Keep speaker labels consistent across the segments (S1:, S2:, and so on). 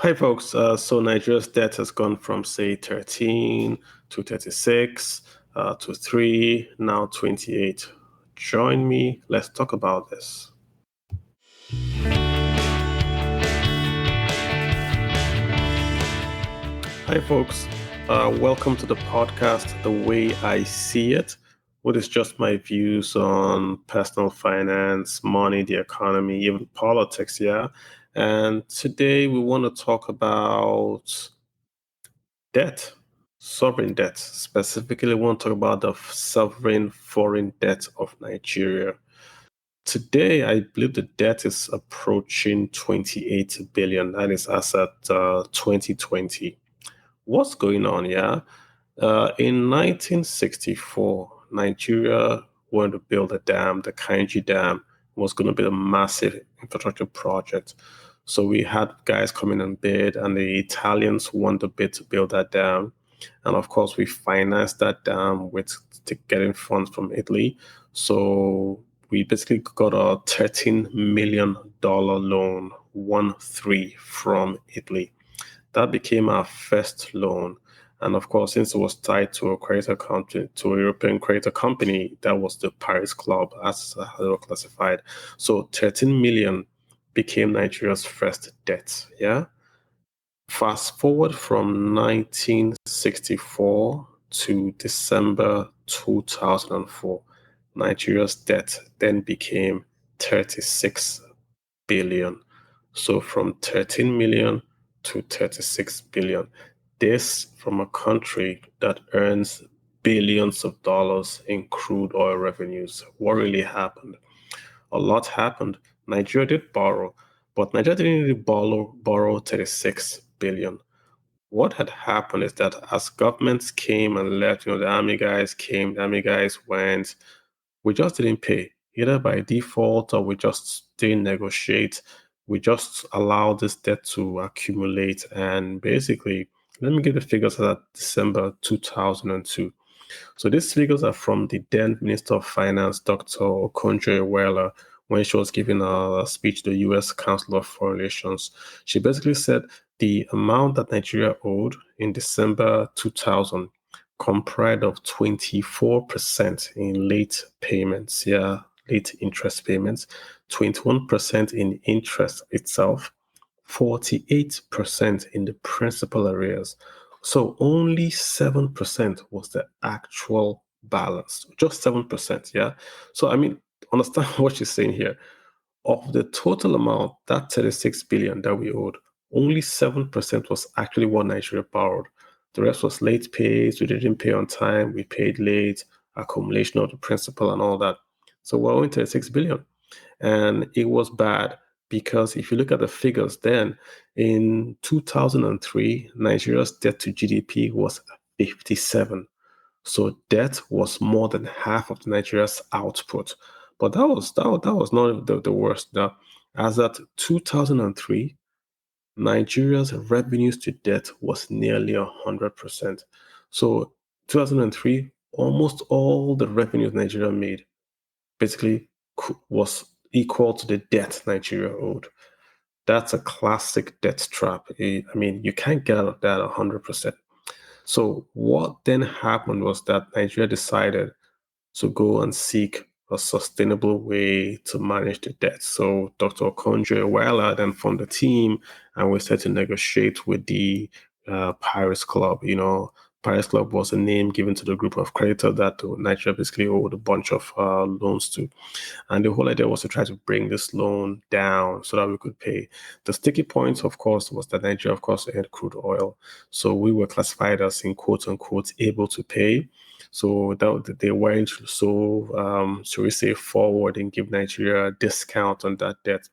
S1: Hi, folks. So Nigeria's debt has gone from, say, 13 to 36 to 3, now 28. Join me. Let's talk about this. Hi, folks. Welcome to the podcast, The Way I See It, what is just my views on personal finance, money, the economy, even politics, yeah? And today we want to talk about debt, sovereign debt. Specifically, we want to talk about the sovereign foreign debt of Nigeria. Today, I believe the debt is approaching 28 billion. That is as at 2020. What's going on? Yeah. In 1964, Nigeria wanted to build a dam, the Kainji Dam was going to be a massive infrastructure project. So we had guys come in and bid, and the Italians won the bid to build that dam. And of course, we financed that dam with getting funds from Italy. So we basically got a $13 million loan, 1-3 from Italy. That became our first loan. And of course, since it was tied to a creator company, to a European creator company, that was the Paris Club, as they were classified. So 13 million became Nigeria's first debt. Yeah. Fast forward from 1964 to December 2004, Nigeria's debt then became 36 billion. So from 13 million to 36 billion. This from a country that earns billions of dollars in crude oil revenues. What really happened? A lot happened. Nigeria did borrow, but Nigeria didn't really borrow 36 billion. What had happened is that as governments came and left, the army guys came, the army guys went, we just didn't pay, either by default or we just didn't negotiate. We just allowed this debt to accumulate. And basically, let me give the figures as at December 2002. So these figures are from the then Minister of Finance, Dr. Okonjo-Iweala, when she was giving a speech to the U.S. Council of Foreign Relations. She basically said the amount that Nigeria owed in December 2000 comprised of 24% in late payments, late interest payments, 21% in interest itself, 48% in the principal arrears. So only 7% was the actual balance, just 7%. Yeah. So, I mean, understand what she's saying here. Of the total amount, that 36 billion that we owed, only 7% was actually what Nigeria borrowed. The rest was late pays. We didn't pay on time. We paid late, accumulation of the principal and all that. So we're owing 36 billion. And it was bad because if you look at the figures then, in 2003, Nigeria's debt to GDP was 57. So debt was more than half of Nigeria's output. But that was not the worst. Now, as at 2003, Nigeria's revenues to debt was nearly 100%. So 2003, almost all the revenues Nigeria made basically was equal to the debt Nigeria owed. That's a classic debt trap. I mean, you can't get out of that 100%. So what then happened was that Nigeria decided to go and seek a sustainable way to manage the debt. So Dr. Okonjo-Iweala then formed a team, and we started to negotiate with the Paris Club. Paris Club was a name given to the group of creditors that Nigeria basically owed a bunch of loans to. And the whole idea was to try to bring this loan down so that we could pay. The sticky point, of course, was that Nigeria, of course, had crude oil. So we were classified as, in quote unquote, able to pay. So that they weren't so, shall we say, forward and give Nigeria a discount on that debt.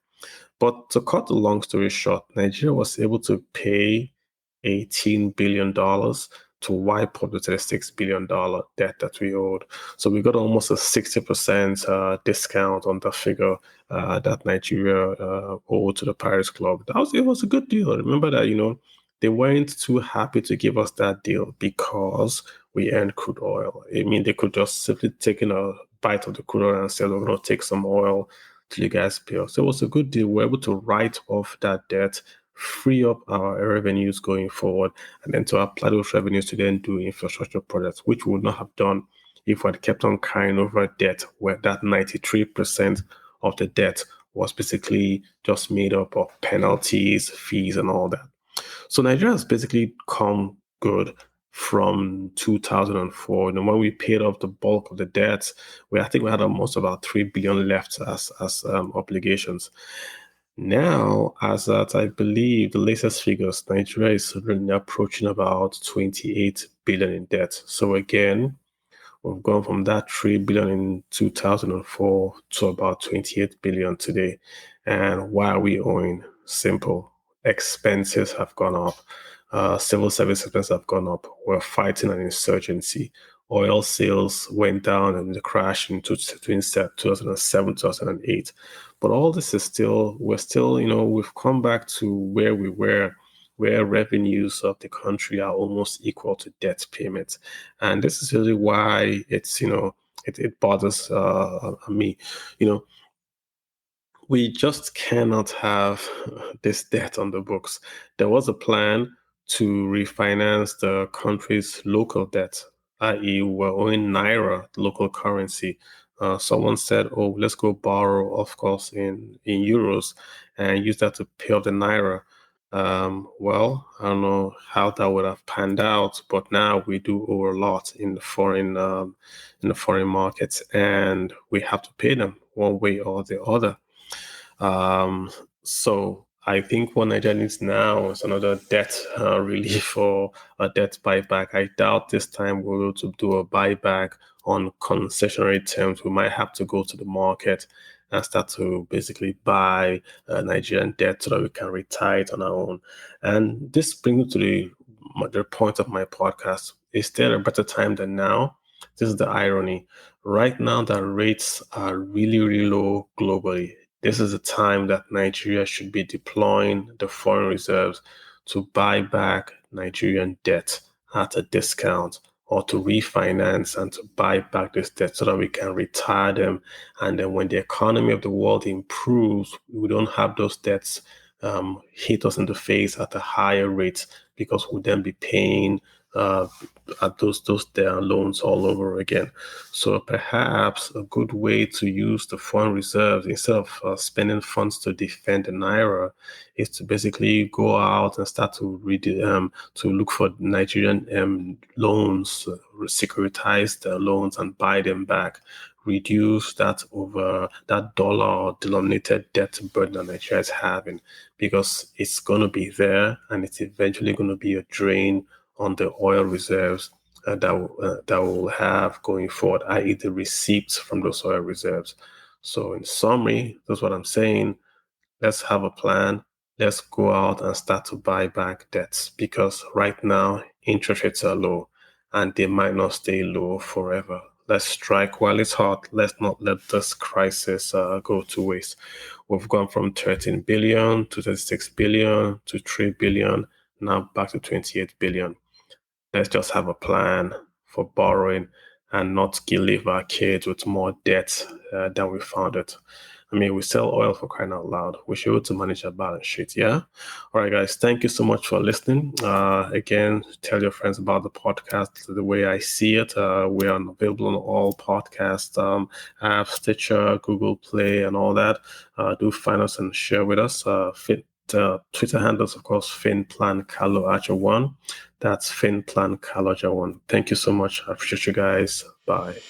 S1: But to cut the long story short, Nigeria was able to pay $18 billion to wipe up the $36 billion debt that we owed. So we got almost a 60% discount on the figure that Nigeria owed to the Paris Club. It was a good deal. Remember that, they weren't too happy to give us that deal because we earned crude oil. I mean, they could just simply take in a bite of the crude oil and say, we're going to take some oil till you guys pay us. So it was a good deal. We were able to write off that debt free up our revenues going forward, and then to apply those revenues to then do infrastructure projects, which we would not have done if we had kept on carrying over debt, where that 93% of the debt was basically just made up of penalties, fees, and all that. So Nigeria has basically come good from 2004. And when we paid off the bulk of the debts, I think we had almost about 3 billion left as obligations. Now, as at I believe the latest figures, Nigeria is really approaching about 28 billion in debt. So again, we've gone from that 3 billion in 2004 to about 28 billion today. And why are we owing? Simple. Expenses have gone up. Civil service expenses have gone up. We're fighting an insurgency. Oil sales went down and the crash in between 2007, 2008. But all this is still, we've come back to where we were, where revenues of the country are almost equal to debt payments. And this is really why it bothers me. We just cannot have this debt on the books. There was a plan to refinance the country's local debt, i.e., we're owing Naira, the local currency. Someone said, oh, let's go borrow, of course, in euros and use that to pay off the Naira. Well, I don't know how that would have panned out, but now we do owe a lot in the foreign markets, and we have to pay them one way or the other. So I think what Nigeria needs now is another debt relief or a debt buyback. I doubt this time we'll be able to do a buyback on concessionary terms. We might have to go to the market and start to basically buy Nigerian debt so that we can retire it on our own. And this brings me to the point of my podcast. Is there a better time than now? This is the irony. Right now, the rates are really, really low globally. This is the time that Nigeria should be deploying the foreign reserves to buy back Nigerian debt at a discount, or to refinance and to buy back this debt so that we can retire them. And then when the economy of the world improves, we don't have those debts hit us in the face at a higher rate, because we'll then be paying at those their loans all over again. So perhaps a good way to use the foreign reserves instead of spending funds to defend the Naira is to basically go out and start to look for Nigerian loans, securitize the loans and buy them back. Reduce that dollar denominated debt burden that Nigeria is having, because it's going to be there and it's eventually going to be a drain on the oil reserves that we'll have going forward, i.e. the receipts from those oil reserves. So in summary, that's what I'm saying. Let's have a plan. Let's go out and start to buy back debts, because right now interest rates are low and they might not stay low forever. Let's strike while it's hot. Let's not let this crisis go to waste. We've gone from 13 billion to 36 billion to 3 billion, now back to 28 billion. Let's just have a plan for borrowing and not leave our kids with more debt than we found it. I mean, we sell oil, for crying out loud. We should be able to manage our balance sheet, yeah? All right, guys, thank you so much for listening. Again, tell your friends about the podcast the way I see it. We are available on all podcast apps, Stitcher, Google Play, and all that. Do find us and share with us. Twitter handles, of course, FinPlan Carlo Archer 1. That's FinPlan Carlo Archer 1. Thank you so much. I appreciate you guys. Bye.